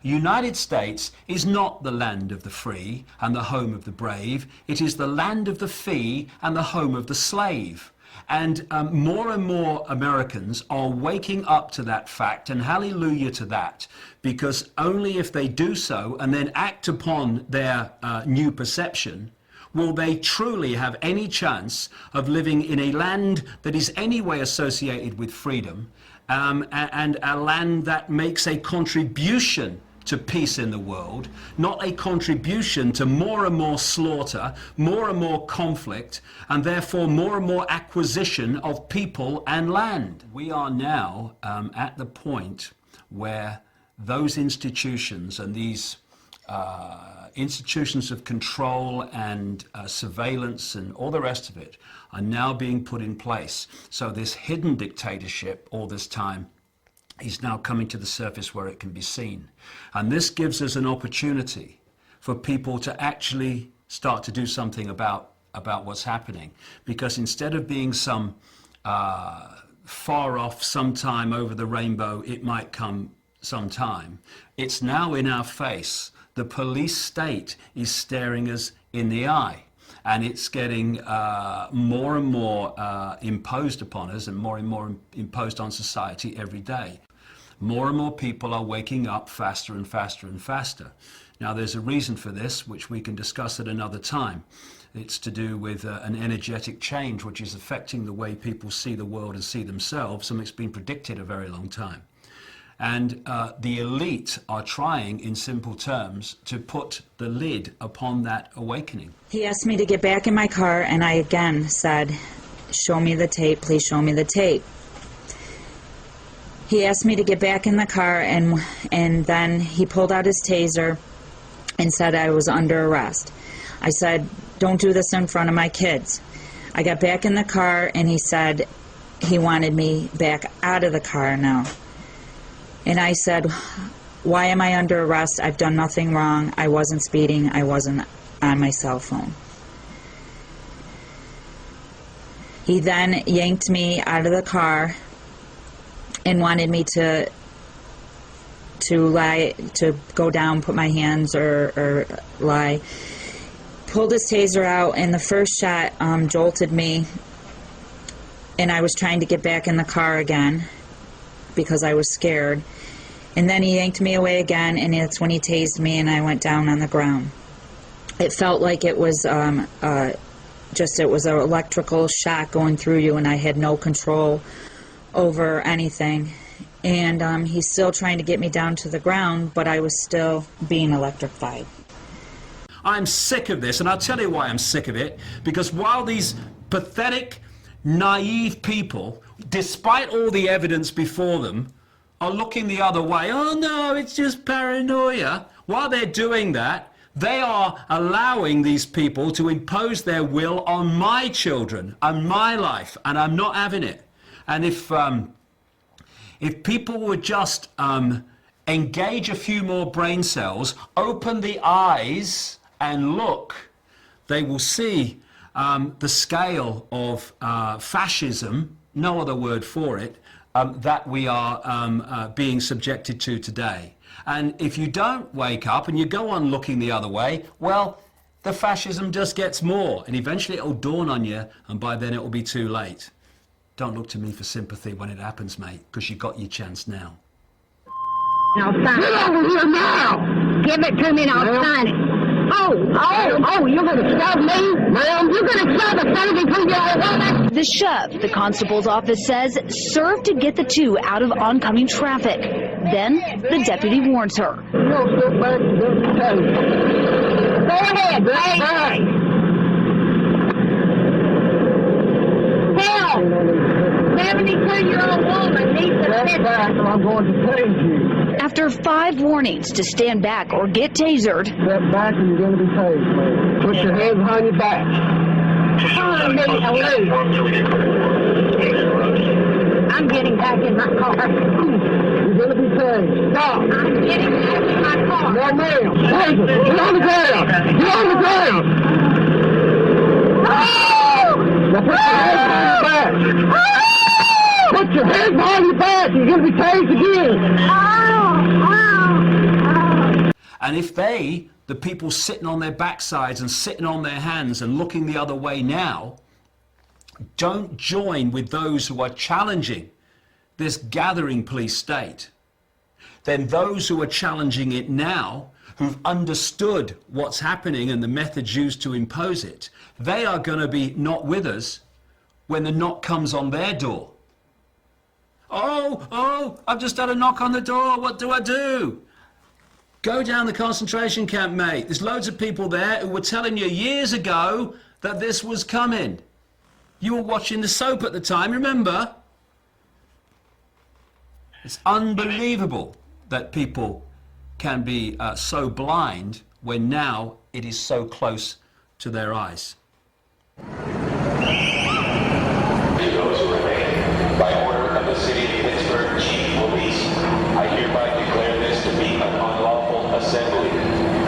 United States is not the land of the free and the home of the brave. It is the land of the fee and the home of the slave. And more Americans are waking up to that fact, and hallelujah to that, because only if they do so and then act upon their new perception will they truly have any chance of living in a land that is anyway associated with freedom, and a land that makes a contribution to peace in the world, not a contribution to more and more slaughter, more and more conflict, and therefore more and more acquisition of people and land. We are now at the point where those institutions and these institutions of control and surveillance and all the rest of it are now being put in place. So this hidden dictatorship all this time is now coming to the surface where it can be seen. And this gives us an opportunity for people to actually start to do something about what's happening. Because instead of being some far off sometime over the rainbow, it might come sometime, it's now in our face. The police state is staring us in the eye. And it's getting more and more imposed upon us and more imposed on society every day. More and more people are waking up faster and faster and faster. Now, there's a reason for this, which we can discuss at another time. It's to do with an energetic change, which is affecting the way people see the world and see themselves, and it's been predicted a very long time. And the elite are trying, in simple terms, to put the lid upon that awakening. He asked me to get back in my car, and I again said, "Show me the tape, please show me the tape." He asked me to get back in the car, and then he pulled out his taser and said I was under arrest. I said, "Don't do this in front of my kids." I got back in the car, and he said he wanted me back out of the car now. And I said, "Why am I under arrest? I've done nothing wrong. I wasn't speeding. I wasn't on my cell phone." He then yanked me out of the car and wanted me to go down, put my hands or lie. Pulled his taser out, and the first shot jolted me, and I was trying to get back in the car again because I was scared. And then he yanked me away again, and that's when he tased me, and I went down on the ground. It felt like it was it was an electrical shock going through you, and I had no control over anything. And he's still trying to get me down to the ground, but I was still being electrified. I'm sick of this, and I'll tell you why I'm sick of it. Because while these pathetic, naive people, despite all the evidence before them, are looking the other way, "Oh no, it's just paranoia," while they're doing that, they are allowing these people to impose their will on my children, on my life, and I'm not having it. And if people would just engage a few more brain cells, open the eyes and look, they will see the scale of fascism, no other word for it, that we are being subjected to today. And if you don't wake up and you go on looking the other way, well, the fascism just gets more, and eventually it will dawn on you, and by then it will be too late. Don't look to me for sympathy when it happens, mate, because you got your chance now. I'll sign it. Get over here now! Give it to me and I'll sign it. Oh, you're going to shove me? Ma'am, you're going to shove a thing between your woman! The shove, the constable's office says, served to get the two out of oncoming traffic. Then the deputy warns her. You're going to sit back and do the tape. Go ahead, Sit back! Hell! 72-year-old woman needs Sit attention. back or I'm going to tase you. After 5 warnings to stand back or get tasered, Step back and you're going to be tased, man. Put your hands behind your back. I'm getting back in my car. You're going to be tased. Stop. I'm getting back in my car. No, ma'am. Tase it. Get on the ground. Get on the ground. Now put your hands behind your back. Put your hands behind your back. You're going to be tased again. And if they, the people sitting on their backsides and sitting on their hands and looking the other way now, don't join with those who are challenging this gathering police state, then those who are challenging it now, who've understood what's happening and the methods used to impose it, they are going to be not with us when the knock comes on their door. Oh, I've just had a knock on the door. What do I do? Go down the concentration camp, mate. There's loads of people there who were telling you years ago that this was coming. You were watching the soap at the time, remember? It's unbelievable that people can be so blind when now it is so close to their eyes. Those who remain, by order of the City of Pittsburgh Chief of Police, I hereby declare this to be an unlawful assembly.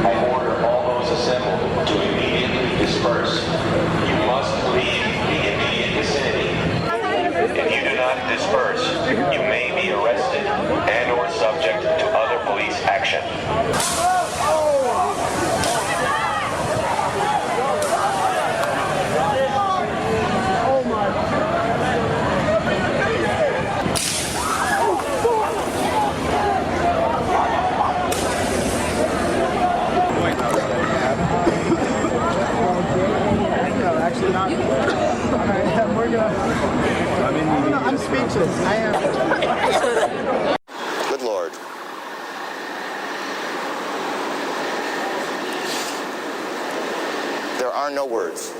I order all those assembled to immediately disperse. You must leave the immediate vicinity. If you do not disperse, you may be arrested and or subject to other police action. Actually not. I'm speechless. I am. Good Lord. There are no words.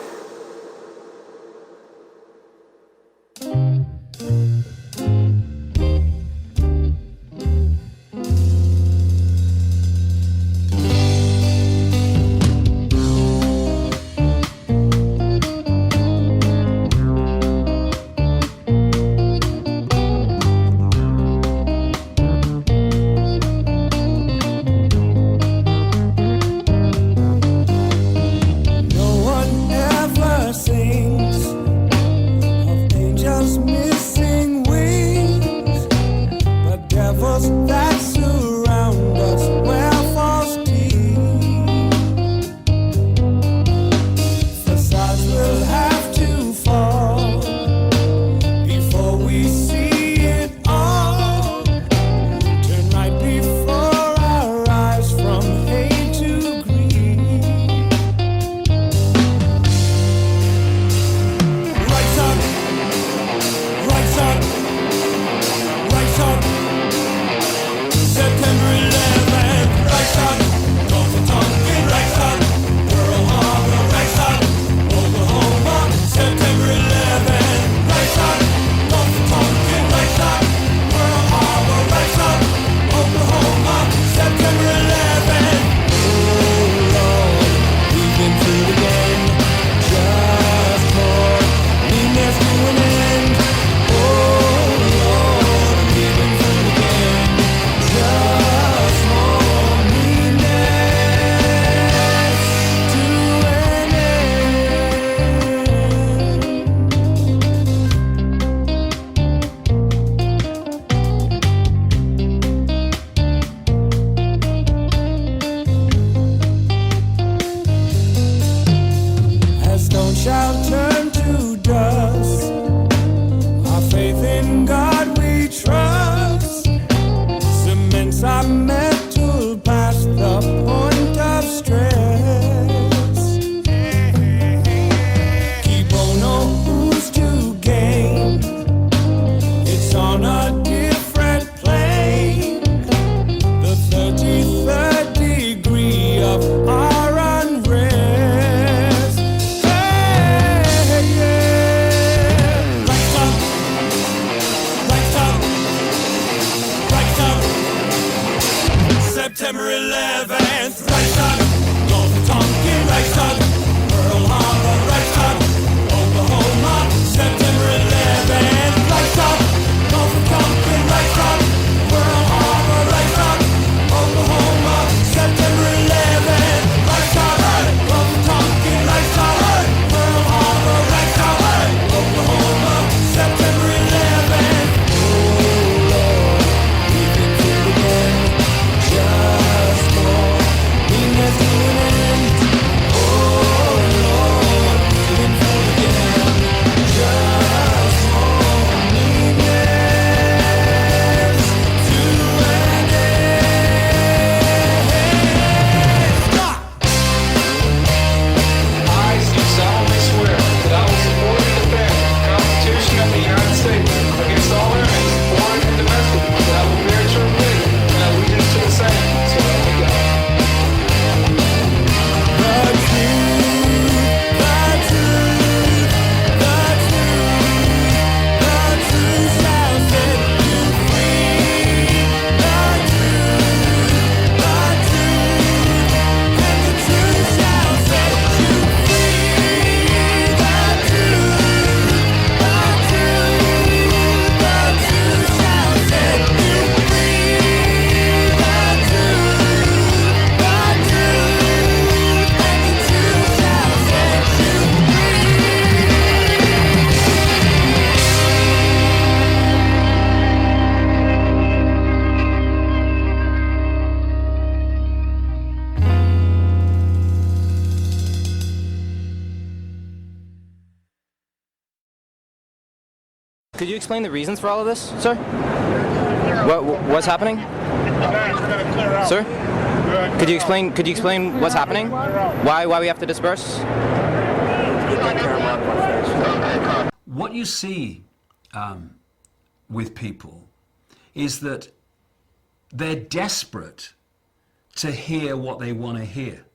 Could you explain the reasons for all of this, sir? What's happening? Sir? Could you explain what's happening? Why we have to disperse? What you see with people is that they're desperate to hear what they want to hear.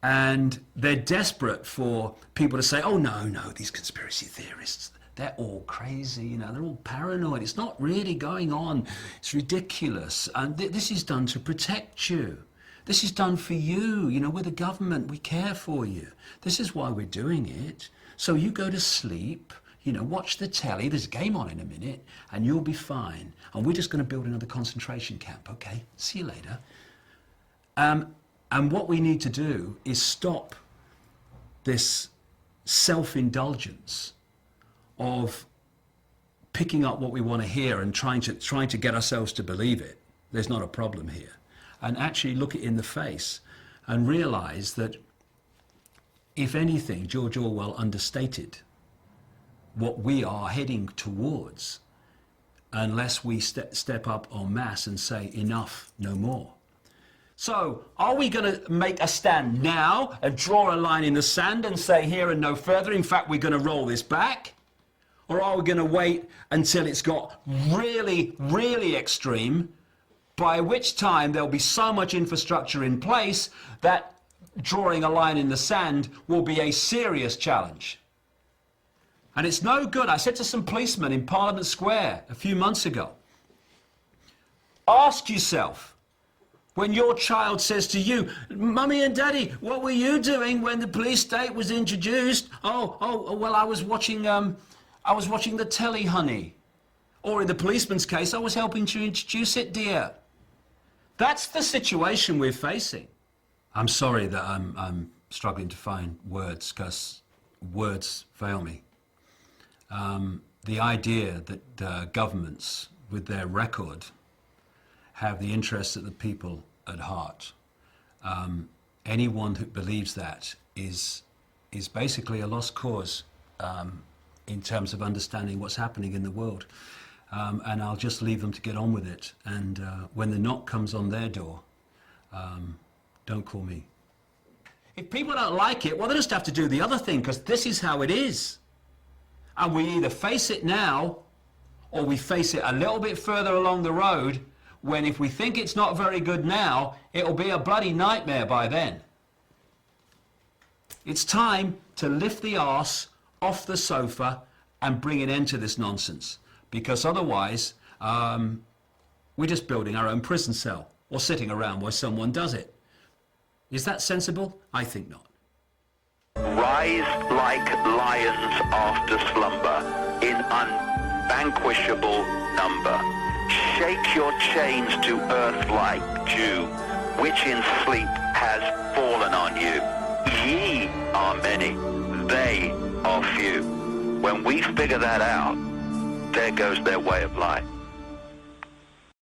And they're desperate for people to say, oh, no, these conspiracy theorists, they're all crazy, you know, they're all paranoid. It's not really going on. It's ridiculous. And this is done to protect you. This is done for you. You know, we're the government. We care for you. This is why we're doing it. So you go to sleep, you know, watch the telly. There's a game on in a minute, and you'll be fine. And we're just going to build another concentration camp. Okay, see you later. And what we need to do is stop this self-indulgence of picking up what we want to hear and trying to get ourselves to believe it. There's not a problem here. And actually look it in the face and realize that, if anything, George Orwell understated what we are heading towards unless we step up en masse and say enough, no more. So, are we going to make a stand now and draw a line in the sand and say here and no further? In fact, we're going to roll this back? Or are we going to wait until it's got really, really extreme, by which time there'll be so much infrastructure in place that drawing a line in the sand will be a serious challenge? And it's no good. I said to some policemen in Parliament Square a few months ago, ask yourself, when your child says to you, Mummy and Daddy, what were you doing when the police state was introduced? Oh, well, I was watching the telly, honey. Or in the policeman's case, I was helping to introduce it, dear. That's the situation we're facing. I'm sorry that I'm struggling to find words, because words fail me. The idea that governments, with their record, have the interests of the people at heart. Anyone who believes that is basically a lost cause in terms of understanding what's happening in the world. And I'll just leave them to get on with it. And when the knock comes on their door, don't call me. If people don't like it, well, they just have to do the other thing, because this is how it is. And we either face it now, or we face it a little bit further along the road, when if we think it's not very good now, it'll be a bloody nightmare by then. It's time to lift the arse off the sofa and bring an end to this nonsense, because otherwise we're just building our own prison cell or sitting around while someone does it. Is that sensible? I think not. Rise like lions after slumber in unvanquishable number. Shake your chains to earth like dew, which in sleep has fallen on you. Ye are many, they are few. When we figure that out, there goes their way of life.